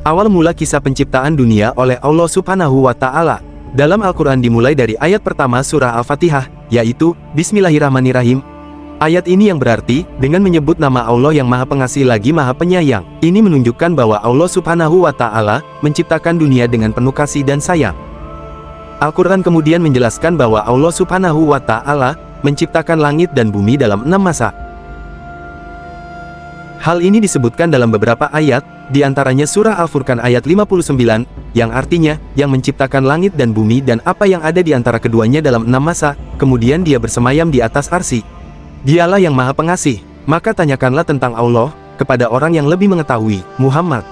Awal mula kisah penciptaan dunia oleh Allah Subhanahu wa Ta'ala. Dalam Al-Quran dimulai dari ayat pertama surah Al-Fatihah, yaitu Bismillahirrahmanirrahim. Ayat ini yang berarti, dengan menyebut nama Allah yang Maha Pengasih lagi Maha Penyayang. Ini menunjukkan bahwa Allah Subhanahu wa Ta'ala menciptakan dunia dengan penuh kasih dan sayang. Al-Quran kemudian menjelaskan bahwa Allah Subhanahu wa Ta'ala menciptakan langit dan bumi dalam 6 masa. Hal ini disebutkan dalam beberapa ayat, di antaranya surah Al-Furqan ayat 59, yang artinya, yang menciptakan langit dan bumi dan apa yang ada di antara keduanya dalam 6 masa, kemudian dia bersemayam di atas arsy. Dialah yang Maha Pengasih, maka tanyakanlah tentang Allah, kepada orang yang lebih mengetahui, Muhammad.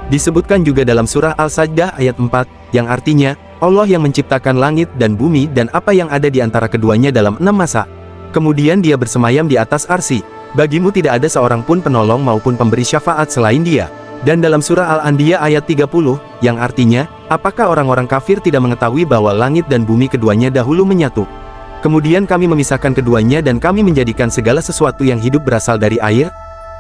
Disebutkan juga dalam surah Al-Sajdah ayat 4, yang artinya, Allah yang menciptakan langit dan bumi dan apa yang ada di antara keduanya dalam 6 masa. Kemudian dia bersemayam di atas arsy. Bagimu tidak ada seorang pun penolong maupun pemberi syafaat selain dia. Dan dalam surah Al-Anbiya ayat 30, yang artinya, apakah orang-orang kafir tidak mengetahui bahwa langit dan bumi keduanya dahulu menyatu? Kemudian kami memisahkan keduanya dan kami menjadikan segala sesuatu yang hidup berasal dari air?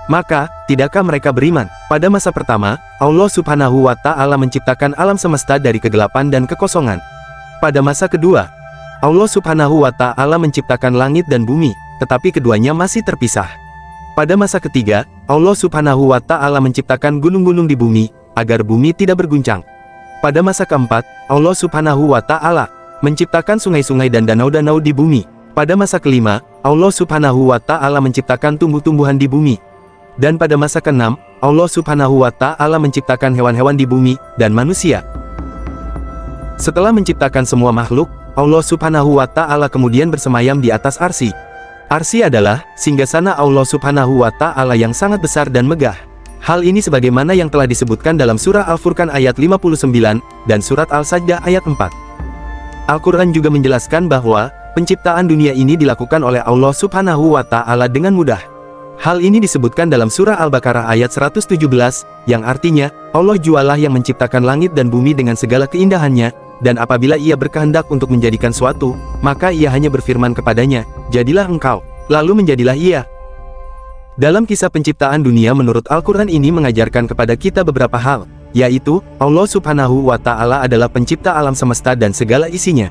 Maka, tidakkah mereka beriman? Pada masa pertama, Allah Subhanahu wa Ta'ala menciptakan alam semesta dari kegelapan dan kekosongan. Pada masa kedua, Allah Subhanahu wa Ta'ala menciptakan langit dan bumi, tetapi keduanya masih terpisah. Pada masa ketiga, Allah Subhanahu wa Ta'ala menciptakan gunung-gunung di bumi, agar bumi tidak berguncang. Pada masa keempat, Allah Subhanahu wa Ta'ala menciptakan sungai-sungai dan danau-danau di bumi. Pada masa kelima, Allah Subhanahu wa Ta'ala menciptakan tumbuh-tumbuhan di bumi. Dan pada masa keenam, Allah Subhanahu wa Ta'ala menciptakan hewan-hewan di bumi, dan manusia. Setelah menciptakan semua makhluk, Allah Subhanahu wa Ta'ala kemudian bersemayam di atas arsy. Arsy adalah singgasana Allah Subhanahu wa Ta'ala yang sangat besar dan megah. Hal ini sebagaimana yang telah disebutkan dalam surah Al-Furqan ayat 59, dan surat Al-Sajdah ayat 4. Al-Quran juga menjelaskan bahwa penciptaan dunia ini dilakukan oleh Allah Subhanahu wa Ta'ala dengan mudah. Hal ini disebutkan dalam surah Al-Baqarah ayat 117, yang artinya, Allah jualah yang menciptakan langit dan bumi dengan segala keindahannya, dan apabila ia berkehendak untuk menjadikan suatu, maka ia hanya berfirman kepadanya, jadilah engkau, lalu menjadilah ia. Dalam kisah penciptaan dunia menurut Al-Quran ini mengajarkan kepada kita beberapa hal, yaitu, Allah Subhanahu wa Ta'ala adalah pencipta alam semesta dan segala isinya.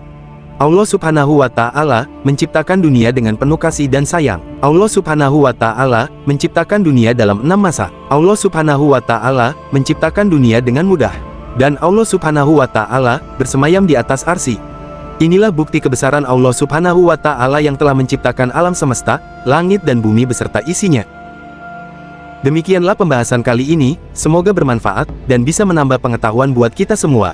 Allah Subhanahu wa Ta'ala menciptakan dunia dengan penuh kasih dan sayang. Allah Subhanahu wa Ta'ala menciptakan dunia dalam 6 masa. Allah Subhanahu wa Ta'ala menciptakan dunia dengan mudah. Dan Allah Subhanahu wa Ta'ala bersemayam di atas arsy. Inilah bukti kebesaran Allah Subhanahu wa Ta'ala yang telah menciptakan alam semesta, langit dan bumi beserta isinya. Demikianlah pembahasan kali ini, semoga bermanfaat dan bisa menambah pengetahuan buat kita semua.